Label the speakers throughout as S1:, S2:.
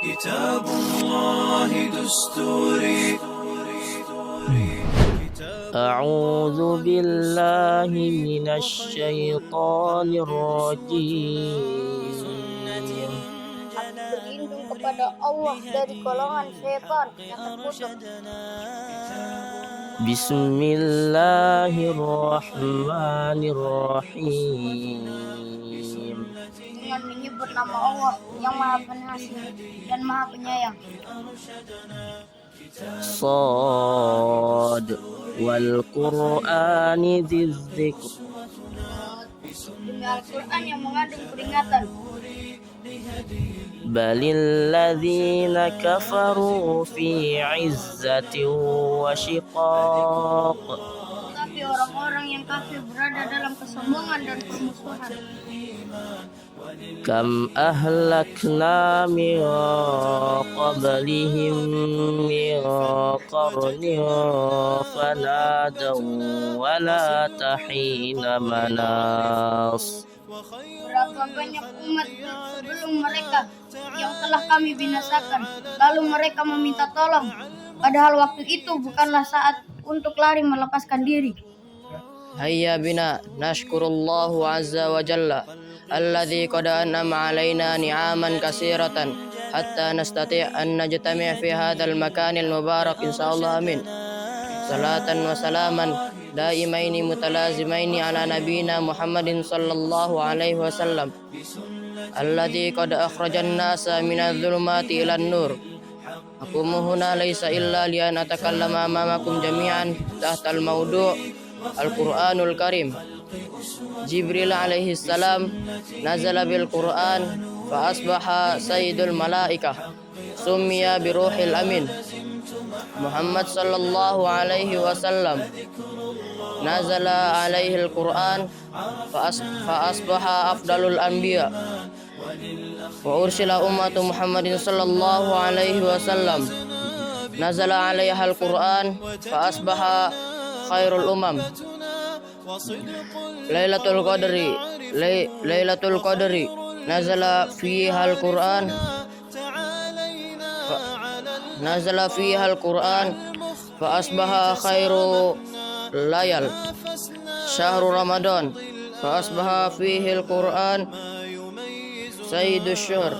S1: كتاب الله دستوري.
S2: أعوذ بالله من الشيطان الرجيم.
S3: Aku berlindung kepada Allah dari golongan setan yang terkutuk.
S2: Bismillahirrahmanirrahim.
S3: Dengan menyebut nama Allah yang Maha Pengasih dan Maha Penyayang.
S2: Shad wal Qur'ani dzidzikr.
S3: Demi Al-Quran yang mengandung peringatan.
S2: Balil ladzina kafaru fi 'izzatin wa shiqaq.
S3: Tetapi orang-orang yang kafir berada dalam kesombongan dan permusuhan.
S2: Kam ahlakna min qablihim min qarnin fanadaw wa la tahina manas.
S3: Berapa banyak umat sebelum mereka yang telah kami binasakan, lalu mereka meminta tolong, padahal waktu itu bukanlah saat untuk lari melepaskan diri.
S4: Hayya bina nashkurullahu azza wa jalla alladzi qad an'ama alaina ni'aman katsiratan hatta nastati' an najtami' fi hadzal makanil mubarak insyaallah amin. Salatan wa salaman daimaini mutalazimaini ala nabiyina Muhammadin sallallahu alaihi wasallam alladzi qad akhrajan nasa minadh dhulumati ilan nur. Aku huna laisa illa li an atakallama amamakum jami'an tahtal maudu' Al-Quranul Karim. Jibril alaihi salam nazala bil Quran fa asbaha sayyidul malaikah summiya bi ruhil amin. Muhammad sallallahu alaihi wasallam nazala alaihi al-Quran fa asbaha afdalul anbiya wa ursila ummatu Muhammadin sallallahu alaihi wasallam nazala alaiha al-Quran fa asbaha khairul umam. Lailatul Qadri nazala fiha al-Quran fa asbaha khairu layal. Syahrul Ramadan fa asbaha fihi al-Quran sayyidus syuhr.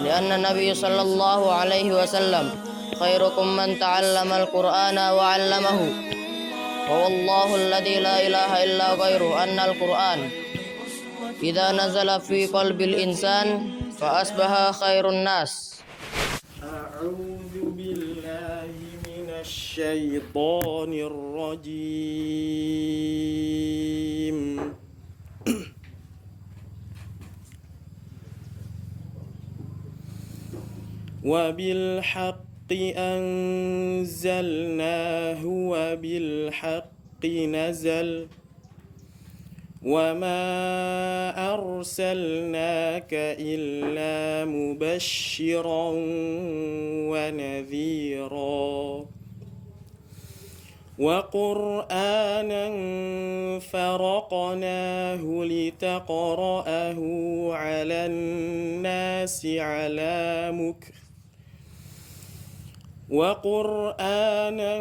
S4: Lianna Nabi sallallahu alaihi wasallam khairukum man ta'allama al-Qur'ana wa 'allamahu. Wa wallahu alladzi la ilaha illa ghairu anna al-Qur'an idza nazala fi qalbil insan fa asbaha khairun nas.
S5: A'udzu billahi minasy syaithanir rajim. Wa bil haqqi anzalnahu wa bil haqqi nazal wa ma arsalnaka illa mubasysyiran wa nadhira wa qur'anan faraqnahu litaqra'ahu 'alan nasi 'ala mukth وقرآنا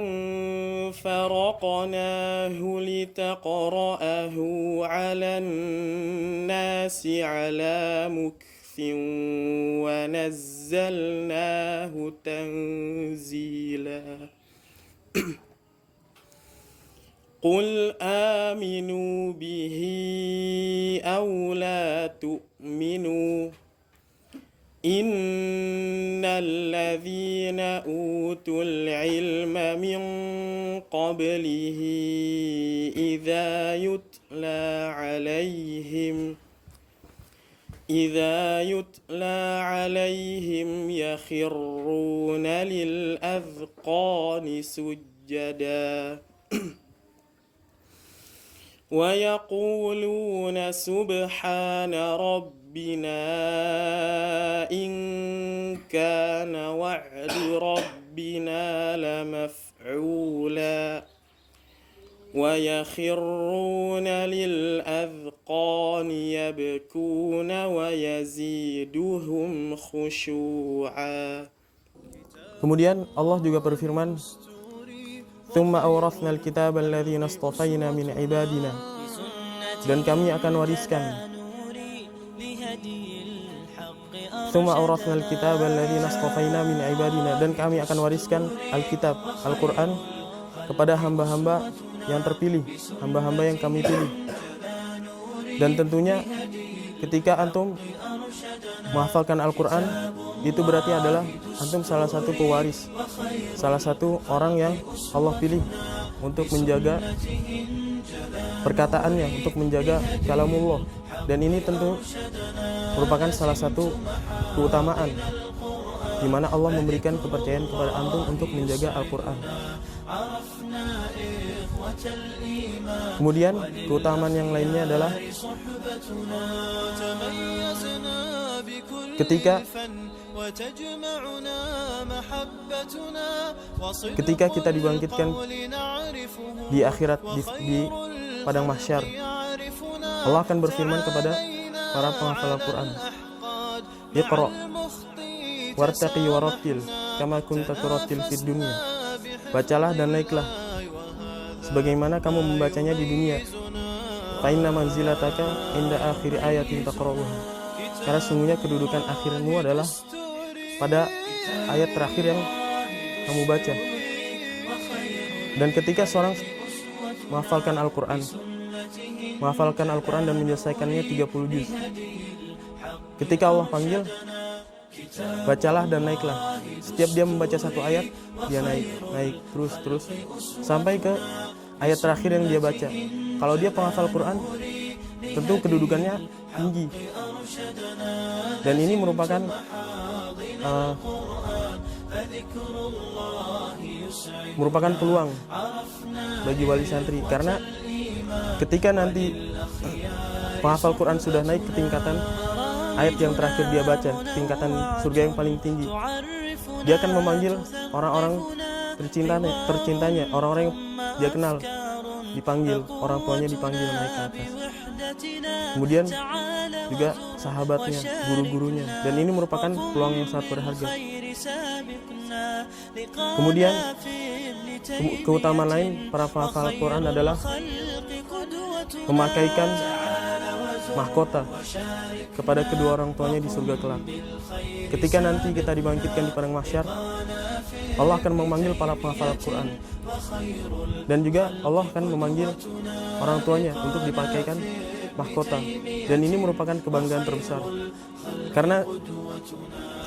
S5: فرقناه لتقرأه على الناس على مكث ونزلناه تنزيلا قل آمنوا به أو لا تؤمنوا إن الذين أوتوا العلم من قبله إذا يتلى عليهم يخرون للأذقان سجدا ويقولون سبحان ربنا إن كان وعد ربنا لمفعولا ويخرون للأذقان الأذقان يبكون ويزيدهم خشوعا. Kemudian Allah juga berfirman, "Tsumma awrathna al-kitaba alladhina istafaina min ibadina." Dan kami akan wariskan. "Tsumma awrathna al-kitaba alladhina istafaina min ibadina." Dan kami akan wariskan Alkitab, Al-Qur'an kepada hamba-hamba yang terpilih, hamba-hamba yang kami pilih. Dan tentunya ketika antum menghafalkan Al-Qur'an, itu berarti adalah antum salah satu pewaris, salah satu orang yang Allah pilih untuk menjaga perkataannya, untuk menjaga kalamullah. Dan ini tentu merupakan salah satu keutamaan di mana Allah memberikan kepercayaan kepada antum untuk menjaga Al-Qur'an. Kemudian keutamaan yang lainnya adalah ketika kita dibangkitkan di akhirat, di padang mahsyar, Allah akan berfirman kepada para penghafal Al-Qur'an, "Iqra wartaqi warattil kama kunta turattil fid dunya." Bacalah dan naiklah sebagaimana kamu membacanya di dunia. Fa inna manzilataka inda akhir ayatin taqra'uha. Karena sungguhnya kedudukan akhirmu adalah pada ayat terakhir yang kamu baca. Dan ketika seorang menghafalkan Al-Qur'an dan menyelesaikannya 30 juz, ketika Allah panggil, bacalah dan naiklah. Setiap dia membaca satu ayat, dia naik terus sampai ke ayat terakhir yang dia baca. Kalau dia penghafal Quran, tentu kedudukannya tinggi. Dan ini merupakan peluang bagi wali santri, karena ketika nanti penghafal Quran sudah naik ke tingkatan ayat yang terakhir dia baca, tingkatan surga yang paling tinggi, dia akan memanggil orang-orang tercintanya, orang-orang yang dia kenal, dipanggil, orang tuanya dipanggil naik ke atas, kemudian juga sahabatnya, guru-gurunya. Dan ini merupakan peluang yang sangat berharga. Kemudian keutamaan lain para penghafal Quran adalah memakaikan mahkota kepada kedua orang tuanya di surga kelak. Ketika nanti kita dibangkitkan di padang mahsyar, Allah akan memanggil para penghafal Quran, dan juga Allah akan memanggil orang tuanya untuk dipakaikan mahkota. Dan ini merupakan kebanggaan terbesar, karena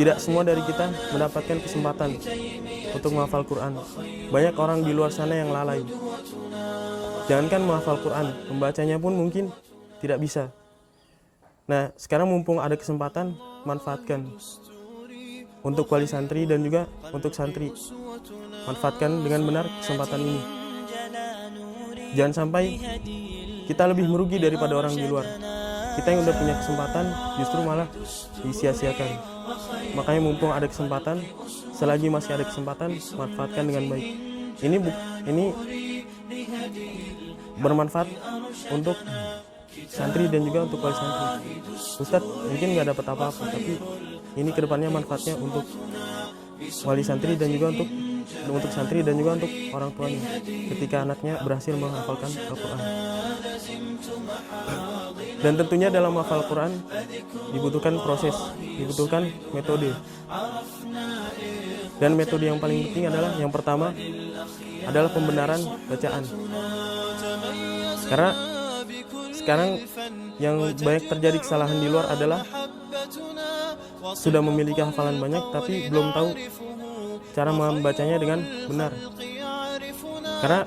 S5: tidak semua dari kita mendapatkan kesempatan untuk menghafal Quran. Banyak orang di luar sana yang lalai. Jangankan menghafal Quran, membacanya pun mungkin tidak bisa. Nah, sekarang mumpung ada kesempatan, manfaatkan untuk wali santri dan juga untuk santri. Manfaatkan dengan benar kesempatan ini. Jangan sampai kita lebih merugi daripada orang di luar. Kita yang udah punya kesempatan justru malah disia-siakan. Makanya mumpung ada kesempatan, selagi masih ada kesempatan, manfaatkan dengan baik. Ini bermanfaat untuk santri dan juga untuk wali santri. Ustadz mungkin nggak dapat apa-apa, tapi ini kedepannya manfaatnya untuk wali santri dan juga untuk santri dan juga untuk orang tuanya ketika anaknya berhasil menghafalkan Al-Quran. Dan tentunya dalam menghafal Al-Quran dibutuhkan proses, dibutuhkan metode. Dan metode yang paling penting adalah yang pertama adalah pembenaran bacaan. Karena sekarang yang banyak terjadi kesalahan di luar adalah sudah memiliki hafalan banyak tapi belum tahu cara membacanya dengan benar. Karena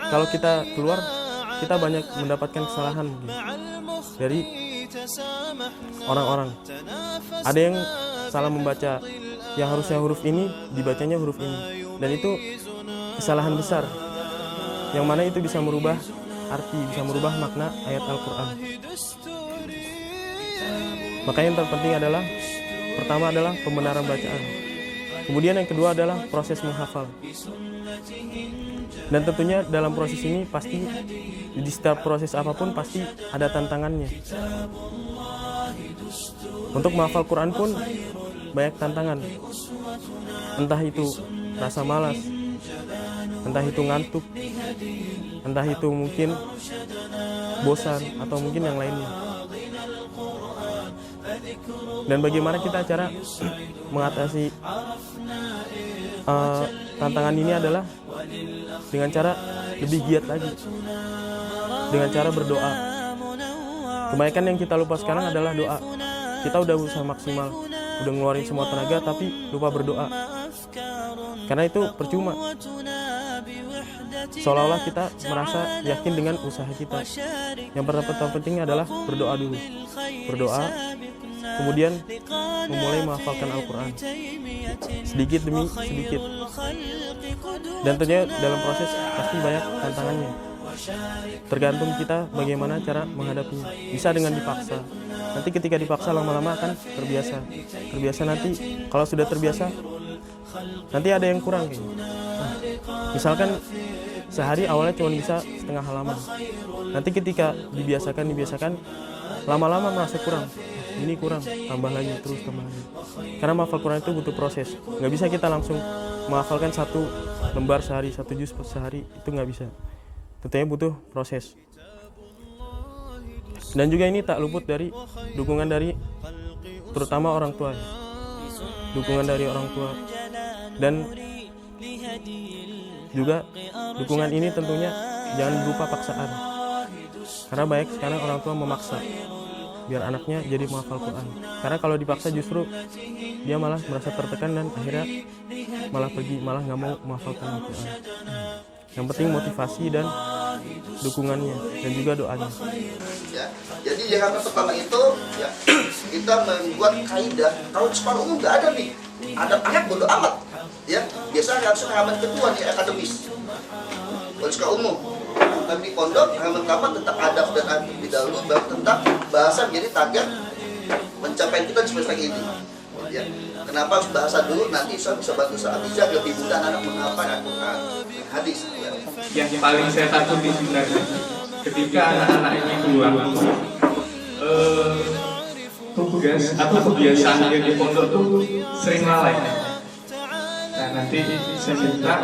S5: kalau kita keluar, kita banyak mendapatkan kesalahan dari orang-orang. Ada yang salah membaca, yang harusnya huruf ini dibacanya huruf ini, dan itu kesalahan besar, yang mana itu bisa merubah arti, bisa merubah makna ayat Al-Quran. Makanya yang terpenting adalah, pertama adalah pembenaran bacaan. Kemudian yang kedua adalah proses menghafal. Dan tentunya dalam proses ini pasti di setiap proses apapun pasti ada tantangannya. Untuk menghafal Quran pun banyak tantangan. Entah itu rasa malas, entah itu ngantuk, entah itu mungkin bosan atau mungkin yang lainnya. Dan bagaimana kita cara mengatasi tantangan ini adalah dengan cara lebih giat lagi, dengan cara berdoa. Kebanyakan yang kita lupa sekarang adalah doa. Kita udah usaha maksimal, udah ngeluarin semua tenaga tapi lupa berdoa. Karena itu percuma. Seolah-olah kita merasa yakin dengan usaha kita. Yang penting adalah berdoa dulu. Berdoa, kemudian memulai menghafalkan Al-Quran sedikit demi sedikit. Dan tentunya dalam proses pasti banyak tantangannya. Tergantung kita bagaimana cara menghadapinya. Bisa dengan dipaksa. Nanti ketika dipaksa lama-lama akan terbiasa. Terbiasa nanti kalau sudah terbiasa nanti ada yang kurang kayaknya. Nah, misalkan sehari awalnya cuma bisa setengah halaman. Nanti ketika dibiasakan lama-lama merasa kurang. Ini kurang, tambah lagi, terus tambah lagi. Karena menghafal Quran itu butuh proses. Nggak bisa kita langsung menghafalkan 1 lembar sehari, 1 juz sehari, itu nggak bisa. Tentunya butuh proses. Dan juga ini tak luput dari dukungan dari terutama orang tua. Dukungan dari orang tua. Dan juga dukungan ini tentunya jangan berupa paksaan. Karena banyak sekarang orang tua memaksa biar anaknya jadi menghafal Quran. Karena kalau dipaksa justru dia malah merasa tertekan dan akhirnya malah pergi, malah nggak mau menghafalkan Al-Quran. Yang penting motivasi dan dukungannya dan juga doanya.
S6: Ya, jadi di halaman pertama itu ya kita membuat kaidah. Kalau di sekolah umum nggak ada nih, ada anak bodo amat. Ya, biasanya langsung halaman kedua nih akademis. Kalau di sekolah umum, tapi di pondok halaman pertama tentang adab dan adab dahulu, baru tentang bahasa menjadi target pencapaian kita di semester ini. Ya, kenapa harus bahasa dulu? Nanti saya bisa bantu saat bisa lebih mudah anak menghafal Al-Quran, hadis. Ya.
S7: Yang paling saya takuti sebenarnya ketika anak-anak ini keluar tugas atau kebiasaan yang di pondok tuh sering lalai. Nah, nanti saya minta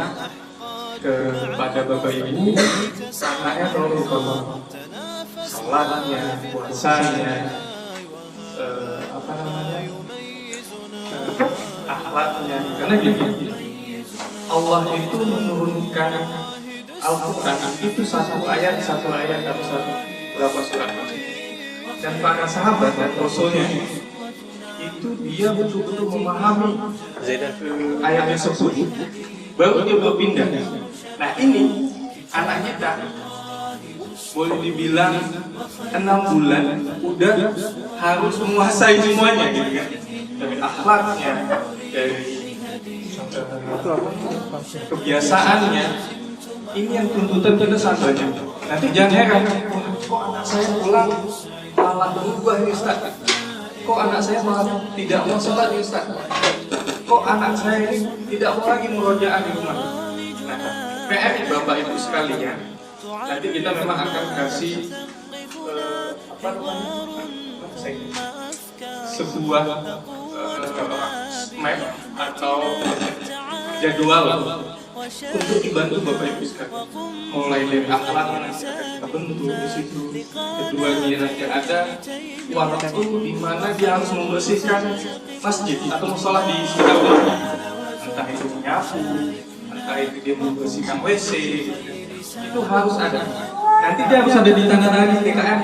S7: kepada bapak ibu anaknya kalau lupa sholatnya, puasanya, akhlaknya. Karena gini, Allah itu menurunkan Al-Quran itu satu ayat atau berapa surat. Dan para sahabat dan rasulnya itu dia betul-betul memahami ayat tersebut, baru dia berpindah. Nah ini anaknya tak boleh dibilang 6 bulan udah harus menguasai semuanya gitu kan. Dari akhlaknya, dari kebiasaannya, ini yang tuntutan kita sampainya. Nanti jangan heran, kok anak saya pulang malah berubah nih Ustaz. Kok anak saya malah tidak mau sholat nih Ustaz. Kok anak saya ini tidak mau lagi murojaah di rumah. Nah, PR Bapak Ibu sekalian, nanti kita memang akan kasih sebuah map atau jadwal untuk dibantu Bapak Ibu sekalian. Mulai dari akhlak kita bentuk di situ. Kedua dia nanti ada waktu di mana dia harus membersihkan masjid atau musola di sekitarnya. Entah itu menyapu, entah itu dia membersihkan WC, itu harus ada. Nanti dia harus ada di tanda tangan DKM.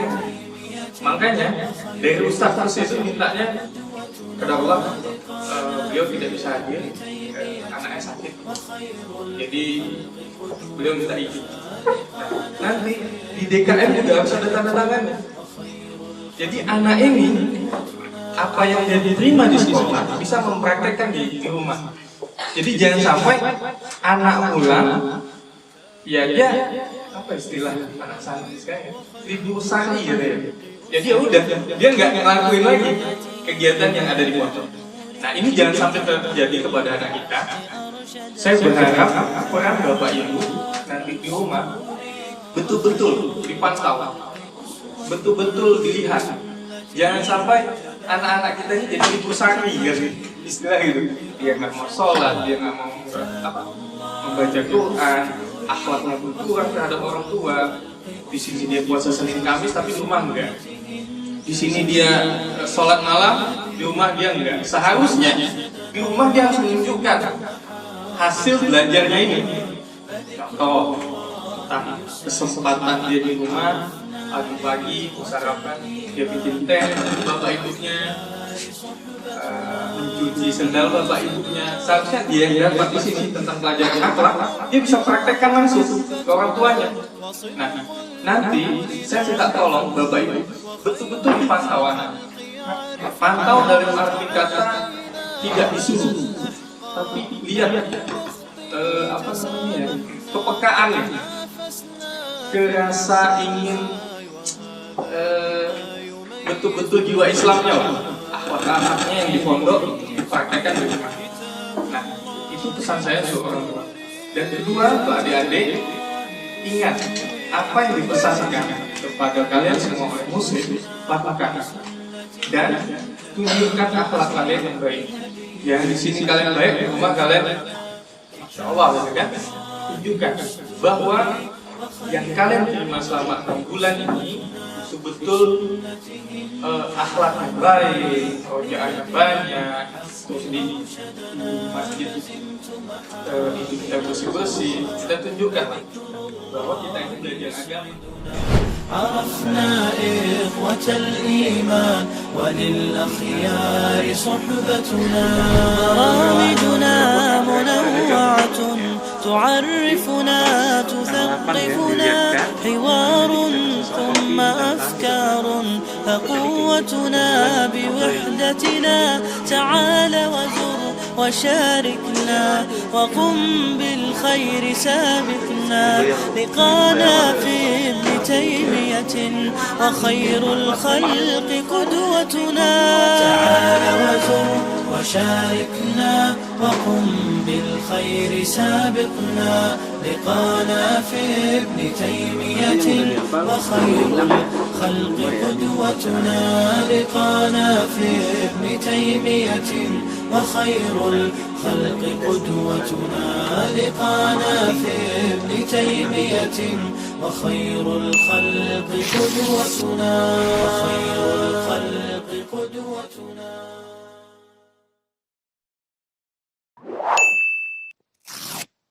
S7: Makanya dari Ustaz itu mintanya kedaullah beliau tidak bisa hadir, anaknya sakit, jadi beliau minta izin. Nanti di DKM juga harus ada tanda tangannya. Jadi anak ini apa yang dia diterima di sekolah bisa mempraktekkan di rumah. Jadi jangan sampai anak pulang ya dia apa istilah anak santri sekarang libur sari gitu ya. Jadi ya udah dia nggak ngelakuin lagi kegiatan yang ada di pondok. Nah ini jangan sampai terjadi kepada anak kita. Saya berharap peran Bapak Ibu nanti di rumah betul-betul dipantau, betul-betul dilihat. Jangan sampai anak-anak kita ini jadi ibu sari, gitu, istilah gitu. Dia nggak mau sholat, dia nggak mau membaca Quran, akhlaknya pun kurang terhadap orang tua. Di sini dia puasa Senin Kamis tapi di rumah enggak. Di sini dia sholat malam, di rumah dia enggak. Seharusnya di rumah dia harus menunjukkan hasil belajarnya ini. Contoh, entah kesempatan dia di rumah, pagi-pagi sarapan dia bikin teh bapak ibunya, mencuci sendal bapak ibunya. Seharusnya dia yang dapat di sini tentang pelajaran akhlak, dia bisa praktekkan langsung ke orang tuanya. Nah, nanti saya minta tolong bapak ibu betul-betul dipantau anak. Pantau dari arti kata tidak disuruh, tapi lihat kepekaannya, kerasa ingin betul-betul jiwa Islamnya lah, akhlak-akhlaknya yang di pondok dipraktekkan di rumah. Nah, itu pesan saya untuk orang tua. Dan kedua, untuk adik-adik, ingat apa yang dipesankan kepada kalian semua oleh muslim, lakukan dan tunjukkan akhlak kalian yang baik. Ya, di sini kalian baik, di rumah kalian Insya Allah, kan? Tunjukkan bahwa yang kalian terima selama 6 bulan ini betul-betul akhlak yang baik, rojaannya banyak, terus di masjid itu kita bersih-bersih, kita tunjukkan bahwa kita itu belajar agama.
S1: عرفنا إخوة الإيمان وللأخيار صحبتنا برامجنا منوعة تعرفنا تثقفنا حوار ثم أفكار فقوتنا بوحدتنا تعال وزر وشاركنا وقم بالخير سابقنا لقانا في ابن تيمية وخير الخلق قدوتنا تعال وزر وشاركنا وقم بالخير سابقنا لقانا في ابن تيمية وخير الخلق قدوتنا لقانا في ابن تيمية وخير الخلق قدوتنا لقانا في ابن تيمية وخير الخلق قدوتنا وخير الخلق قدوتنا